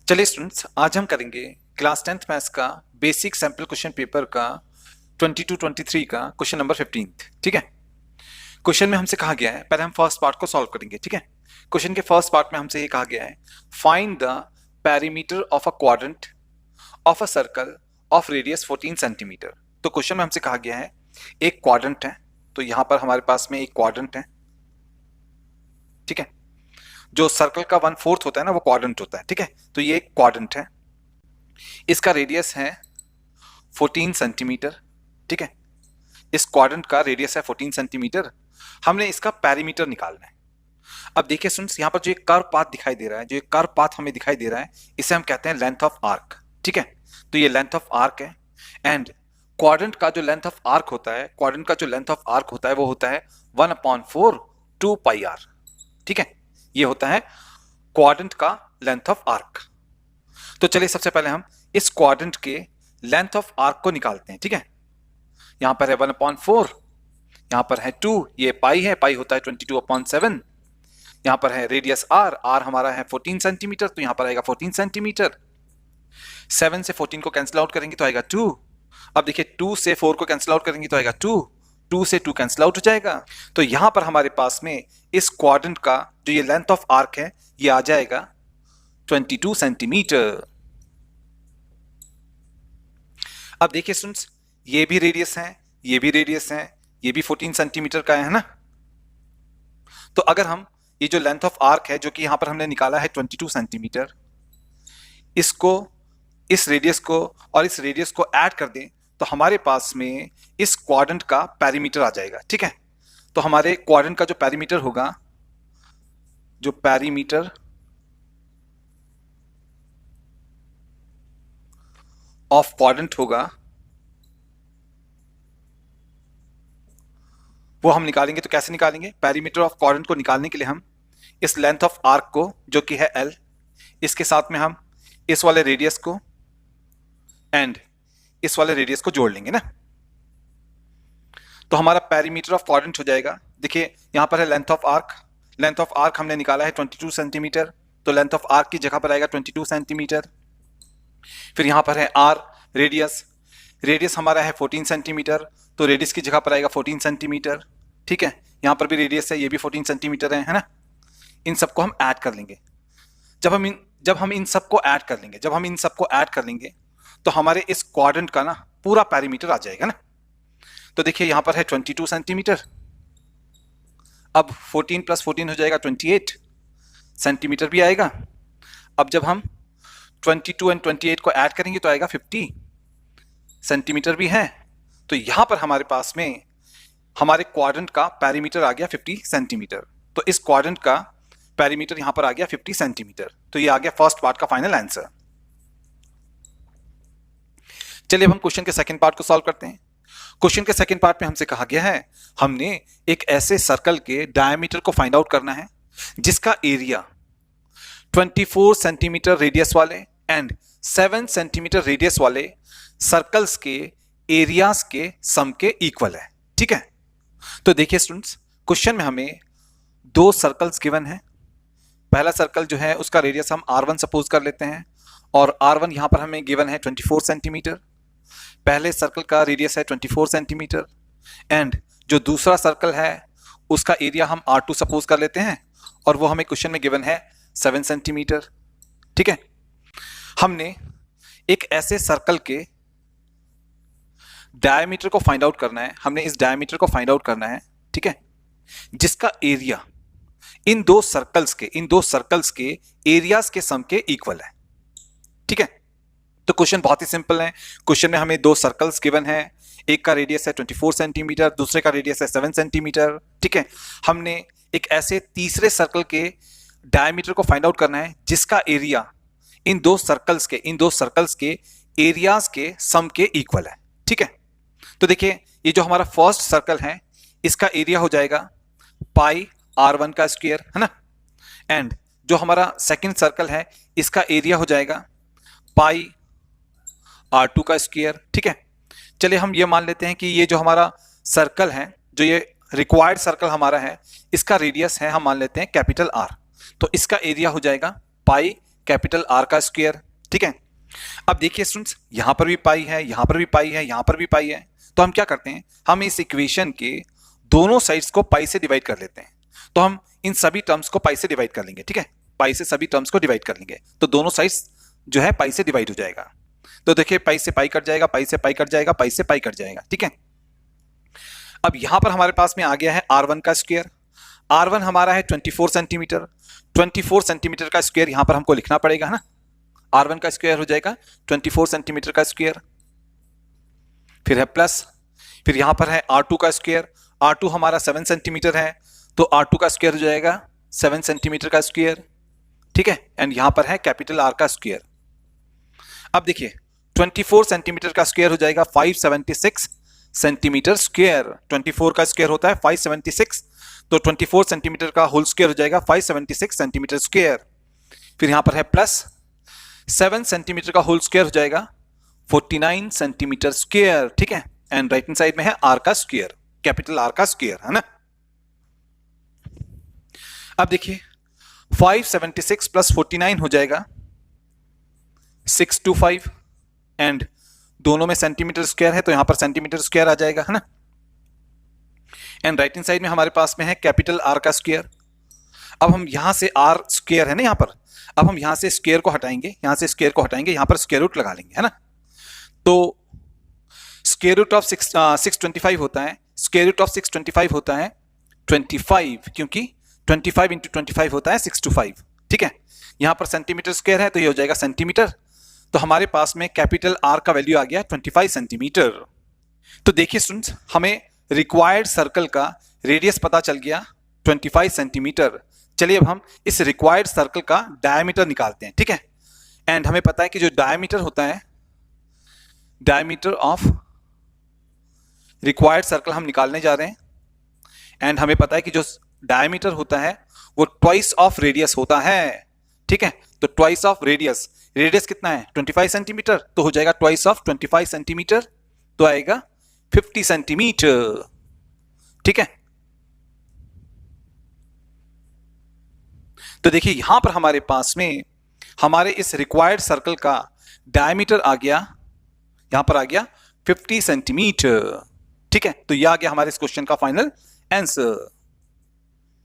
चलिए स्टूडेंट्स, आज हम करेंगे क्लास 10th मैथ्स का बेसिक सैंपल क्वेश्चन पेपर का 22-23 का क्वेश्चन नंबर 15। ठीक है। क्वेश्चन में हमसे कहा गया है, पहले हम फर्स्ट पार्ट को सॉल्व करेंगे। ठीक है। क्वेश्चन के फर्स्ट पार्ट में हमसे ये कहा गया है, find the perimeter of a quadrant of a circle of radius 14 centimetre. तो क्वेश्चन में हमसे कहा गया है एक क्वाड्रेंट है, तो यहां पर हमारे पास में एक क्वाड्रेंट है। ठीक है। जो सर्कल का 1/4 होता है ना, वो क्वाड्रेंट होता है। ठीक है। तो ये एक क्वाड्रेंट है, इसका रेडियस है 14 सेंटीमीटर। ठीक है। इस क्वाड्रेंट का रेडियस है 14 सेंटीमीटर। हमने इसका पेरीमीटर निकालना है। अब देखिए स्टूडेंट्स, यहां पर जो एक कर्व पाथ दिखाई दे रहा है, जो एक कर्व पाथ हमें दिखाई दे रहा है, इसे हम कहते हैं लेंथ ऑफ आर्क। ठीक है। तो ये लेंथ ऑफ आर्क है, एंड क्वाड्रेंट का जो लेंथ ऑफ आर्क होता है, क्वाड्रेंट का जो लेंथ ऑफ आर्क होता है वो होता है 1/4 2 पाई आर। ठीक है। ये होता है क्वाड्रेंट का लेंथ ऑफ आर्क। तो चलिए सबसे पहले हम इस क्वाड्रेंट के लेंथ ऑफ आर्क को निकालते हैं। ठीक है। यहां पर है 1/4, यहां पर है 2, ये पाई है, पाई होता है 22/7। यहां पर है रेडियस आर, आर हमारा है 14 सेंटीमीटर, तो यहां पर आएगा 14 सेंटीमीटर। 7 से 14 को कैंसिल आउट करेंगे तो आएगा 2। अब देखिए 2 से 4 को कैंसिल आउट करेंगे तो आएगा 2, 2 से 2 कैंसिल आउट हो जाएगा। तो यहां पर हमारे पास में इस क्वाड्रेंट का जो ये लेंथ ऑफ आर्क है, ये आ जाएगा 22 सेंटीमीटर। अब देखिए स्टूडेंट्स, ये भी रेडियस है, ये भी रेडियस है, ये भी 14 सेंटीमीटर का है ना। तो अगर हम ये जो लेंथ ऑफ आर्क है, जो कि यहां पर हमने निकाला है 22 सेंटीमीटर, इसको, इस रेडियस को और इस रेडियस को ऐड कर दें, तो हमारे पास में इस क्वाड्रेंट का पेरीमीटर आ जाएगा। ठीक है। तो हमारे क्वाड्रेंट का जो पेरीमीटर होगा, जो पेरीमीटर ऑफ क्वाड्रेंट होगा, वो हम निकालेंगे। तो कैसे निकालेंगे? पेरीमीटर ऑफ क्वाड्रेंट को निकालने के लिए हम इस लेंथ ऑफ आर्क को, जो कि है L, इसके साथ में हम इस वाले रेडियस को एंड इस वाले रेडियस को जोड़ लेंगे ना। तो हमारा पेरीमीटर ऑफ क्वाड्रेंट हो जाएगा, देखिए यहां पर है length of arc, length of arc हमने निकाला है 22 सेंटीमीटर, तो लेंथ ऑफ आर्क की जगह पर आएगा 22 सेंटीमीटर। फिर यहां पर है आर, रेडियस, रेडियस हमारा है 14 सेंटीमीटर, तो रेडियस की जगह पर आएगा 14 सेंटीमीटर। ठीक है। यहां पर भी रेडियस है, ये भी 14 सेंटीमीटर है ना। इन सबको हम ऐड कर लेंगे। जब हम इन सबको ऐड कर लेंगे, जब हम इन सबको ऐड कर लेंगे, तो हमारे इस क्वाड्रेंट का ना पूरा पेरीमीटर आ जाएगा ना। तो देखिए यहां पर है 22 सेंटीमीटर, अब 14 + 14 हो जाएगा 28 सेंटीमीटर भी आएगा। अब जब हम 22 और 28 को ऐड करेंगे तो आएगा 50 सेंटीमीटर भी है। तो यहां पर हमारे पास में हमारे क्वाड्रेंट का पेरीमीटर आ गया 50 सेंटीमीटर। तो इस क्वाड्रेंट का पेरीमीटर यहां पर आ गया 50 सेंटीमीटर। तो ये आ गया फर्स्ट पार्ट का फाइनल आंसर। चलिए अब हम क्वेश्चन के सेकंड पार्ट को सॉल्व करते हैं। क्वेश्चन के सेकंड पार्ट में हमसे कहा गया है, हमने एक ऐसे सर्कल के डायमीटर को फाइंड आउट करना है जिसका एरिया 24 सेंटीमीटर रेडियस वाले एंड 7 सेंटीमीटर रेडियस वाले सर्कल्स के एरियाज के सम के इक्वल है। ठीक है। तो देखिए स्टूडेंट्स, क्वेश्चन में हमें दो सर्कल्स गिवन है। पहला सर्कल जो है उसका रेडियस हम R1 सपोज कर लेते हैं, और R1 यहां पर हमें गिवन है 24 सेंटीमीटर। पहले सर्कल का रेडियस है 24 सेंटीमीटर, एंड जो दूसरा सर्कल है उसका एरिया हम R2 सपोज कर लेते हैं, और वो हमें क्वेश्चन में गिवन है 7 सेंटीमीटर। ठीक है। हमने एक ऐसे सर्कल के डायमीटर को फाइंड आउट करना है, हमने इस डायमीटर को फाइंड आउट करना है। ठीक है। जिसका एरिया इन दो सर्कल्स के एरियाज के सम के इक्वल है। ठीक है। तो क्वेश्चन बहुत ही सिंपल है। क्वेश्चन में हमें दो सर्कल्स गिवन है, एक का रेडियस है 24 सेंटीमीटर, दूसरे का रेडियस है 7 सेंटीमीटर। ठीक है। हमने एक ऐसे तीसरे सर्कल के डायमीटर को फाइंड आउट करना है जिसका एरिया इन दो सर्कल्स के एरियाज के सम के इक्वल है। ठीक है। तो देखिए ये जो हमारा फर्स्ट सर्कल है, इसका एरिया हो जाएगा पाई R1 का स्क्वायर, है ना। एंड जो हमारा सेकंड सर्कल है, इसका एरिया हो जाएगा पाई R2 का स्क्वायर। ठीक है। चलिए हम ये मान लेते हैं कि ये जो हमारा सर्कल है, जो ये रिक्वायर्ड सर्कल हमारा है, इसका रेडियस है हम मान लेते हैं कैपिटल R। तो इसका एरिया हो जाएगा पाई कैपिटल आर का स्क्वायर, ठीक है। अब देखिए स्टूडेंट्स, यहां पर भी पाई है, यहां पर भी पाई है, यहां पर भी पाई है, तो हम क्या करते हैं, हम इस इक्वेशन के दोनों साइड्स को पाई से डिवाइड कर लेते हैं। तो हम इन सभी टर्म्स को पाई से डिवाइड कर लेंगे, ठीक है, पाई से सभी टर्म्स को डिवाइड कर लेंगे, तो दोनों साइड्स जो है पाई से डिवाइड हो जाएगा। तो देखिए पाई से पाई कट जाएगा, पाई से पाई कट जाएगा, पाई से पाई कट जाएगा, ठीक है। अब यहां पर हमारे पास में आ गया है R1 का स्क्वायर। R1 हमारा है 24 सेंटीमीटर। 24 सेंटीमीटर का स्क्वायर यहां पर हमको लिखना पड़ेगा, है ना। R1 का स्क्वायर हो जाएगा 24 सेंटीमीटर का स्क्वायर, फिर है प्लस, फिर यहां पर है R2 का स्क्वायर। R2 हमारा 7 सेंटीमीटर है, तो R2 का स्क्वायर हो जाएगा 7 सेंटीमीटर का स्क्वायर, ठीक है। एंड यहां पर है कैपिटल R का स्क्वायर। अब देखिए 24 सेंटीमीटर का स्क्वायर हो जाएगा 576 सेंटीमीटर स्क्वायर। 24 का स्क्वायर होता है 576, तो 24 सेंटीमीटर का होल स्क्वायर हो जाएगा 576 सेंटीमीटर स्क्वायर। फिर यहां पर है प्लस 7 सेंटीमीटर का होल स्क्वायर हो जाएगा 49 सेंटीमीटर स्क्वायर, ठीक है। एंड राइट हैंड साइड में है आर का स्क्वायर, कैपिटल आर का स्क्वायर, है ना। अब देखिए 576 प्लस 49 हो जाएगा 625, एंड दोनों में सेंटीमीटर स्क्वायर है, तो यहां पर सेंटीमीटर स्क्वायर आ जाएगा, है ना। एंड राइट हैंड साइड में हमारे पास में है कैपिटल आर का स्क्वायर। अब हम यहां से आर स्क्वायर है ना यहां पर, अब हम यहां से स्क्वायर को हटाएंगे, यहां से स्क्वायर को हटाएंगे, यहां पर स्क्वायर रूट लगा लेंगे, है ना। तो स्क्वायर रूट ऑफ 625 होता है, स्क्वायर रूट ऑफ 625 होता है 25, क्योंकि 25 इंटू 25 होता है 625, ठीक है। यहां पर सेंटीमीटर स्क्वायर है, तो ये हो जाएगा सेंटीमीटर। तो हमारे पास में कैपिटल आर का वैल्यू आ गया 25 सेंटीमीटर। तो देखिए स्टूडेंट्स, हमें रिक्वायर्ड सर्कल का रेडियस पता चल गया 25 सेंटीमीटर। चलिए अब हम इस रिक्वायर्ड सर्कल का डायमीटर निकालते हैं, ठीक है। एंड हमें पता है कि जो डायमीटर होता है, डायमीटर ऑफ रिक्वायर्ड सर्कल हम निकालने जा रहे हैं। एंड हमें पता है कि जो डायमीटर होता है वो ट्वाइस ऑफ रेडियस होता है, ठीक है। तो ट्वाइस ऑफ रेडियस, रेडियस कितना है 25 सेंटीमीटर, तो हो जाएगा ट्वाइस ऑफ 25 सेंटीमीटर, तो आएगा 50 सेंटीमीटर, ठीक है। तो देखिए यहां पर हमारे पास में हमारे इस रिक्वायर्ड सर्कल का डायमीटर आ गया, यहां पर आ गया 50 सेंटीमीटर, ठीक है। तो यह आ गया हमारे इस क्वेश्चन का फाइनल आंसर।